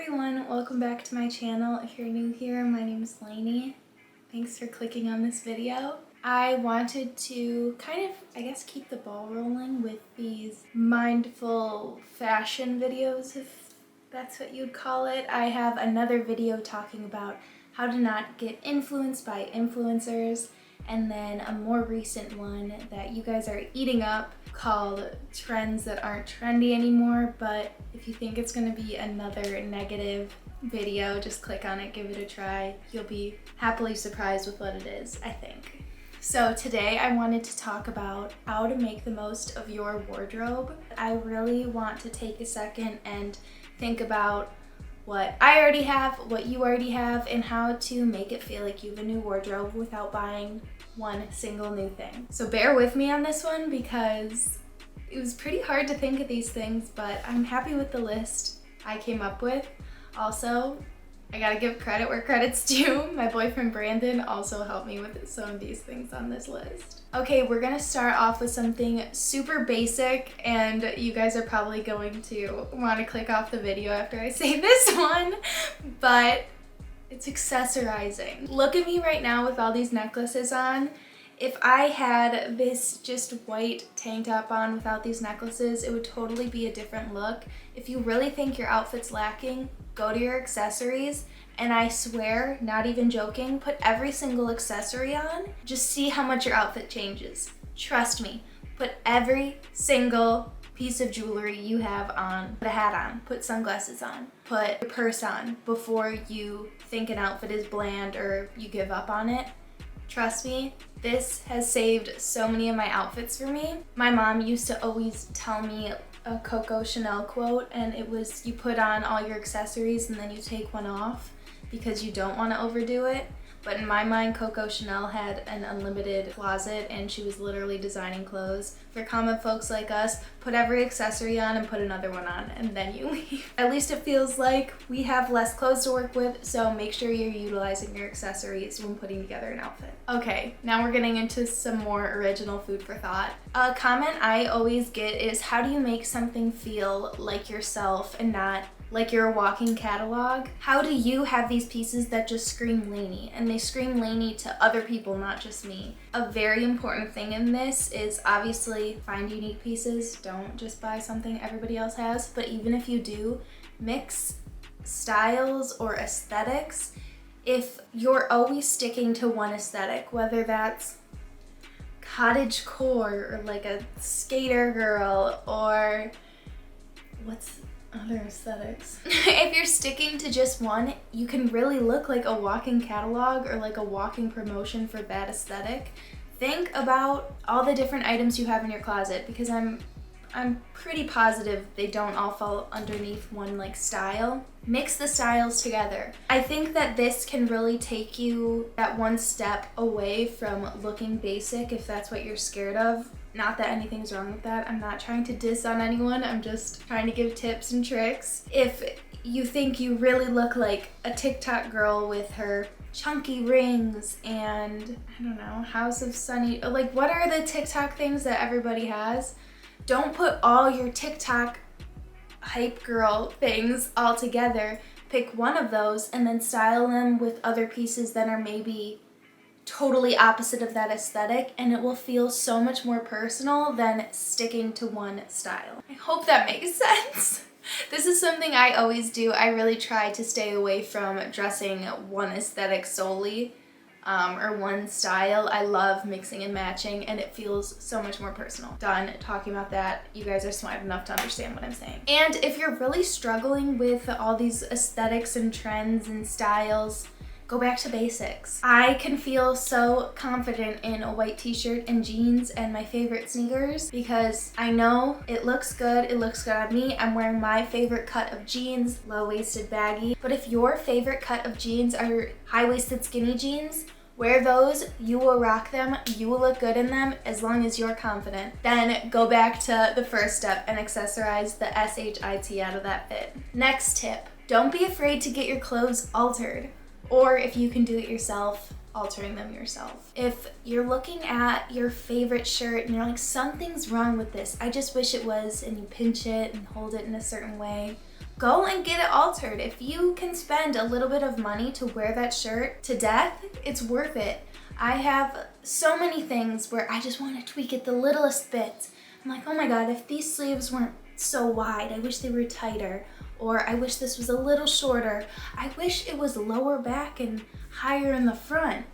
everyone, welcome back to my channel. If you're new here, my name is Lainey. Thanks for clicking on this video. I wanted to kind of, keep the ball rolling with these mindful fashion videos, if that's what you'd call it. I have another video talking about how to not get influenced by influencers, and then a more recent one that you guys are eating up called Trends That Aren't Trendy Anymore. But if you think it's gonna be another negative video, just click on it, give it a try. You'll be happily surprised with what it is, I think. So today I wanted to talk about how to make the most of your wardrobe. I really want to take a second and think about what I already have, what you already have, and how to make it feel like you have a new wardrobe without buying one single new thing. So bear with me on this one because it was pretty hard to think of these things, but I'm happy with the list I came up with. Also, I gotta give credit where credit's due. My boyfriend Brandon also helped me with some of these things on this list. Okay, we're gonna start off with something super basic, and you guys are probably going to want to click off the video after I say this one, but it's accessorizing. Look at me right now with all these necklaces on. If I had this just white tank top on without these necklaces, it would totally be a different look. If you really think your outfit's lacking, go to your accessories, and I swear, not even joking, put every single accessory on. Just see how much your outfit changes. Trust me, put every single piece of jewelry you have on. Put a hat on, put sunglasses on, put your purse on before you think an outfit is bland or you give up on it. Trust me, this has saved so many of my outfits for me. My mom used to always tell me a Coco Chanel quote, and it was, you put on all your accessories and then you take one off because you don't want to overdo it. But in my mind, Coco Chanel had an unlimited closet, and she was literally designing clothes. For common folks like us, put every accessory on and put another one on, and then you leave. At least it feels like we have less clothes to work with, so make sure you're utilizing your accessories when putting together an outfit. Okay, now we're getting into some more original food for thought. A comment I always get is, how do you make something feel like yourself and not like you're a walking catalog? How do you have these pieces that just scream Lainey, and they scream Lainey to other people, not just me? A very important thing in this is obviously find unique pieces. Don't just buy something everybody else has, but even if you do, mix styles or aesthetics. If you're always sticking to one aesthetic, whether that's cottagecore or like a skater girl or what's other aesthetics. If you're sticking to just one, you can really look like a walking catalog or like a walking promotion for that aesthetic. Think about all the different items you have in your closet, because I'm pretty positive they don't all fall underneath one like style. Mix the styles together. I think that this can really take you that one step away from looking basic if that's what you're scared of. Not that anything's wrong with that. I'm not trying to diss on anyone. I'm just trying to give tips and tricks. If you think you really look like a TikTok girl with her chunky rings and, I don't know, House of Sunny, like what are the TikTok things that everybody has? Don't put all your TikTok hype girl things all together. Pick one of those and then style them with other pieces that are maybe totally opposite of that aesthetic, and it will feel so much more personal than sticking to one style. I hope that makes sense. This is something I always do. I really try to stay away from dressing one aesthetic solely, or one style. I love mixing and matching, and it feels so much more personal. Done talking about that. You guys are smart enough to understand what I'm saying. And if you're really struggling with all these aesthetics and trends and styles, go back to basics. I can feel so confident in a white t-shirt and jeans and my favorite sneakers because I know it looks good on me. I'm wearing my favorite cut of jeans, low-waisted baggy. But if your favorite cut of jeans are high-waisted skinny jeans, wear those, you will rock them, you will look good in them as long as you're confident. Then go back to the first step and accessorize the SHIT out of that fit. Next tip, don't be afraid to get your clothes altered. Or if you can do it yourself, altering them yourself. If you're looking at your favorite shirt and you're like, something's wrong with this, I just wish it was, and you pinch it and hold it in a certain way, go and get it altered. If you can spend a little bit of money to wear that shirt to death, it's worth it. I have so many things where I just want to tweak it the littlest bit. I'm like, oh my God, if these sleeves weren't so wide, I wish they were tighter. Or I wish this was a little shorter. I wish it was lower back and higher in the front.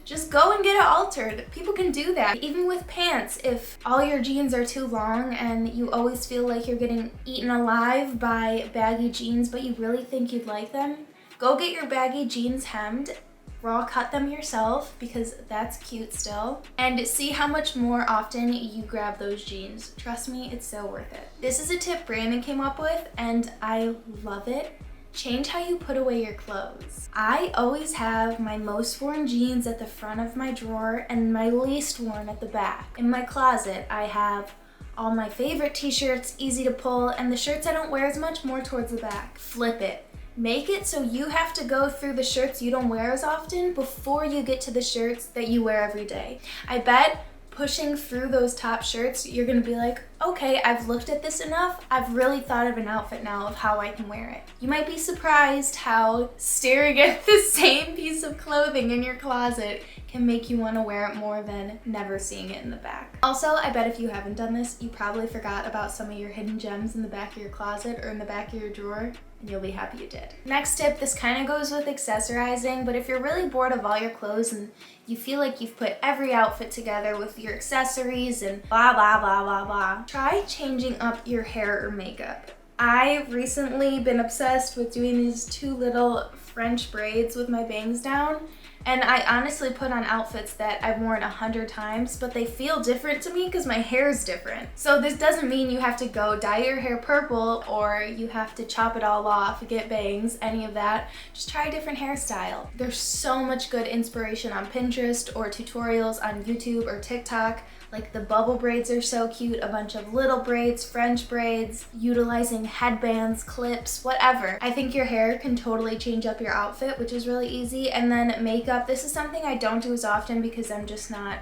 Just go and get it altered. People can do that. Even with pants, if all your jeans are too long and you always feel like you're getting eaten alive by baggy jeans, but you really think you'd like them, go get your baggy jeans hemmed, raw cut them yourself because that's cute still, and see how much more often you grab those jeans. Trust me, it's so worth it. This is a tip Brandon came up with and I love it. Change how you put away your clothes. I always have my most worn jeans at the front of my drawer and my least worn at the back. In my closet, I have all my favorite t-shirts, easy to pull, and the shirts I don't wear as much, more towards the back. Flip it. Make it so you have to go through the shirts you don't wear as often before you get to the shirts that you wear every day. I bet pushing through those top shirts, you're gonna be like, okay, I've looked at this enough. I've really thought of an outfit now of how I can wear it. You might be surprised how staring at the same piece of clothing in your closet can make you want to wear it more than never seeing it in the back. Also, I bet if you haven't done this, you probably forgot about some of your hidden gems in the back of your closet or in the back of your drawer, and you'll be happy you did. Next tip, this kind of goes with accessorizing, but if you're really bored of all your clothes and you feel like you've put every outfit together with your accessories and blah, blah, blah, blah, blah, try changing up your hair or makeup. I've recently been obsessed with doing these two little French braids with my bangs down. And I honestly put on outfits that I've worn 100 times, but they feel different to me because my hair is different. So this doesn't mean you have to go dye your hair purple or you have to chop it all off, get bangs, any of that. Just try a different hairstyle. There's so much good inspiration on Pinterest or tutorials on YouTube or TikTok. Like the bubble braids are so cute, a bunch of little braids, French braids, utilizing headbands, clips, whatever. I think your hair can totally change up your outfit, which is really easy. And then makeup, this is something I don't do as often because I'm just not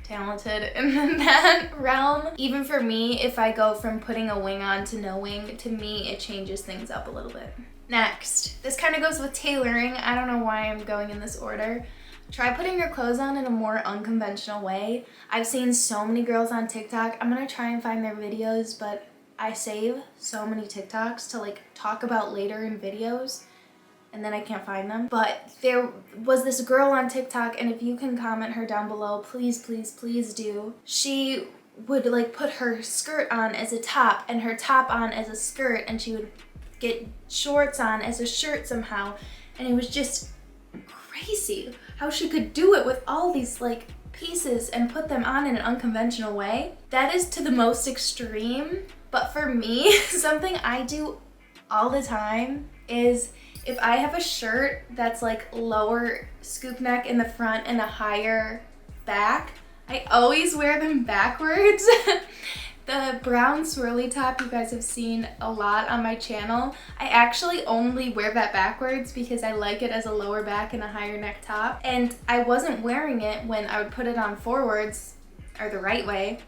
talented in that realm. Even for me, if I go from putting a wing on to no wing, to me it changes things up a little bit. Next, this kind of goes with tailoring. I don't know why I'm going in this order. Try putting your clothes on in a more unconventional way. I've seen so many girls on TikTok. I'm gonna try and find their videos, but I save so many TikToks to like talk about later in videos, and then I can't find them. But there was this girl on TikTok, and if you can comment her down below, please, please, please do. She would like put her skirt on as a top and her top on as a skirt, and she would get shorts on as a shirt somehow, and it was just crazy how she could do it with all these like pieces and put them on in an unconventional way. That is to the most extreme. But for me, something I do all the time is if I have a shirt that's like lower scoop neck in the front and a higher back, I always wear them backwards. The brown swirly top you guys have seen a lot on my channel. I actually only wear that backwards because I like it as a lower back and a higher neck top. And I wasn't wearing it when I would put it on forwards, or the right way,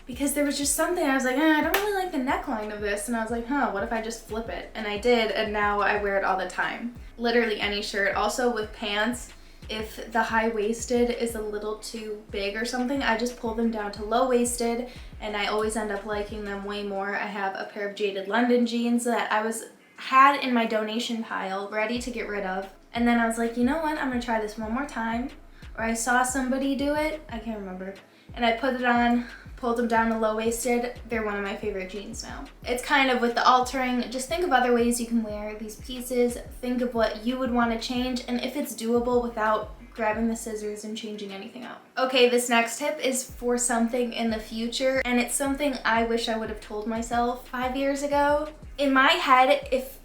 because there was just something, I was like, I don't really like the neckline of this. And I was like, what if I just flip it? And I did, and now I wear it all the time. Literally any shirt. Also with pants, if the high-waisted is a little too big or something, I just pull them down to low-waisted, and I always end up liking them way more. I have a pair of Jaded London jeans that I had in my donation pile, ready to get rid of. And then I was like, you know what, I'm gonna try this one more time. Or I saw somebody do it, I can't remember, and I put it on, pulled them down to low-waisted. They're one of my favorite jeans now. It's kind of with the altering, just think of other ways you can wear these pieces, think of what you would want to change, and if it's doable without grabbing the scissors and changing anything out. Okay, this next tip is for something in the future, and it's something I wish I would have told myself 5 years ago. In my head, if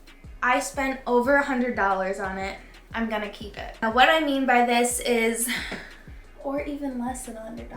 I spent over $100 on it, I'm gonna keep it. Now what I mean by this is, or even less than $100.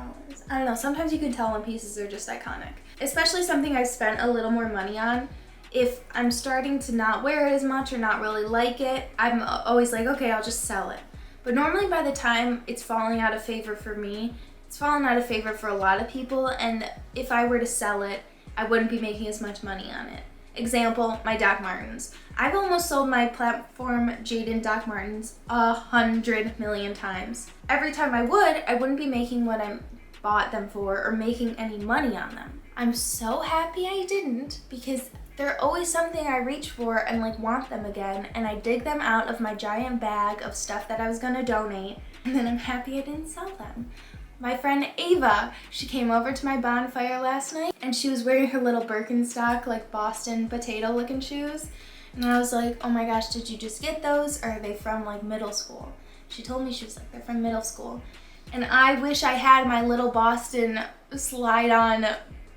I don't know, sometimes you can tell when pieces are just iconic. Especially something I spent a little more money on. If I'm starting to not wear it as much or not really like it, I'm always like, okay, I'll just sell it. But normally by the time it's falling out of favor for me, it's fallen out of favor for a lot of people, and if I were to sell it, I wouldn't be making as much money on it. Example, my Doc Martens. I've almost sold my platform Jaden Doc Martens 100 million times. Every time I wouldn't be making what I bought them for or making any money on them. I'm so happy I didn't, because they're always something I reach for and like want them again, and I dig them out of my giant bag of stuff that I was gonna donate, and then I'm happy I didn't sell them. My friend Ava, she came over to my bonfire last night and she was wearing her little Birkenstock, like Boston potato looking shoes. And I was like, oh my gosh, did you just get those, or are they from like middle school? She told me, she was like, they're from middle school. And I wish I had my little Boston slide-on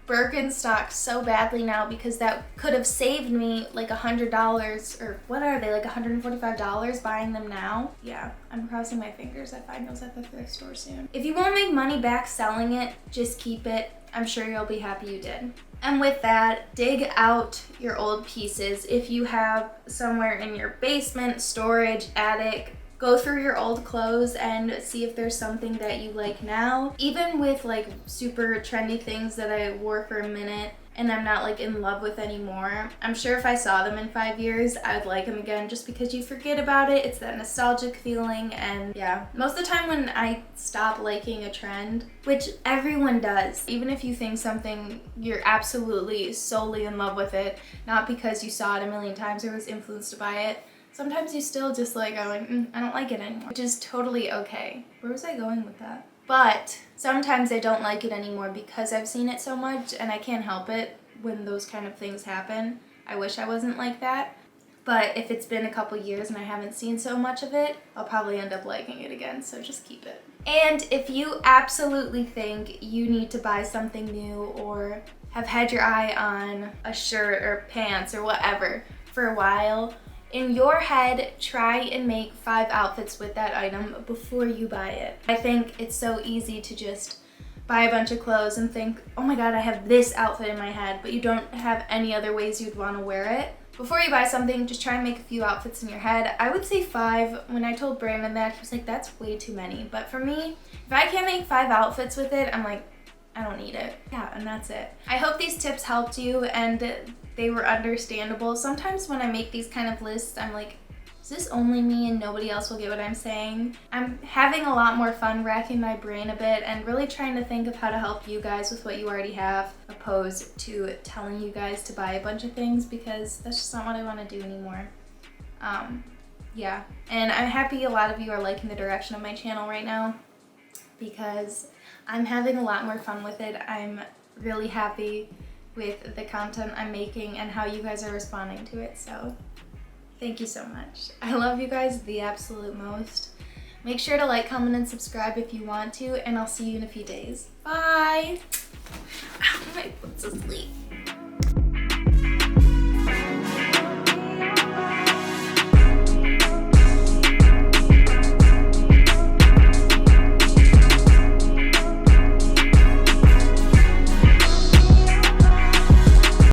Birkenstock so badly now, because that could have saved me like $100, or what are they, like $145 buying them now? Yeah, I'm crossing my fingers I find those at the thrift store soon. If you won't make money back selling it, just keep it. I'm sure you'll be happy you did. And with that, dig out your old pieces. If you have somewhere in your basement, storage, attic, go through your old clothes and see if there's something that you like now. Even with like super trendy things that I wore for a minute and I'm not like in love with anymore, I'm sure if I saw them in 5 years, I would like them again, just because you forget about it. It's that nostalgic feeling. And yeah, most of the time when I stop liking a trend, which everyone does, even if you think something, you're absolutely solely in love with it, not because you saw it a million times or was influenced by it, sometimes you still just like are like, I don't like it anymore, which is totally okay. Where was I going with that? But sometimes I don't like it anymore because I've seen it so much, and I can't help it when those kind of things happen. I wish I wasn't like that. But if it's been a couple years and I haven't seen so much of it, I'll probably end up liking it again, so just keep it. And if you absolutely think you need to buy something new, or have had your eye on a shirt or pants or whatever for a while, in your head, try and make 5 outfits with that item before you buy it. I think it's so easy to just buy a bunch of clothes and think, oh my god, I have this outfit in my head, but you don't have any other ways you'd want to wear it. Before you buy something, just try and make a few outfits in your head. I would say 5. When I told Brandon that, he was like, that's way too many. But for me, if I can't make 5 outfits with it, I'm like, I don't need it. Yeah, and that's it. I hope these tips helped you and they were understandable. Sometimes when I make these kind of lists, I'm like, is this only me and nobody else will get what I'm saying? I'm having a lot more fun racking my brain a bit and really trying to think of how to help you guys with what you already have, opposed to telling you guys to buy a bunch of things, because that's just not what I want to do anymore. Yeah, and I'm happy a lot of you are liking the direction of my channel right now, because I'm having a lot more fun with it. I'm really happy with the content I'm making and how you guys are responding to it, so thank you so much. I love you guys the absolute most. Make sure to like, comment, and subscribe if you want to, and I'll see you in a few days. Bye! Ow, my foot's asleep.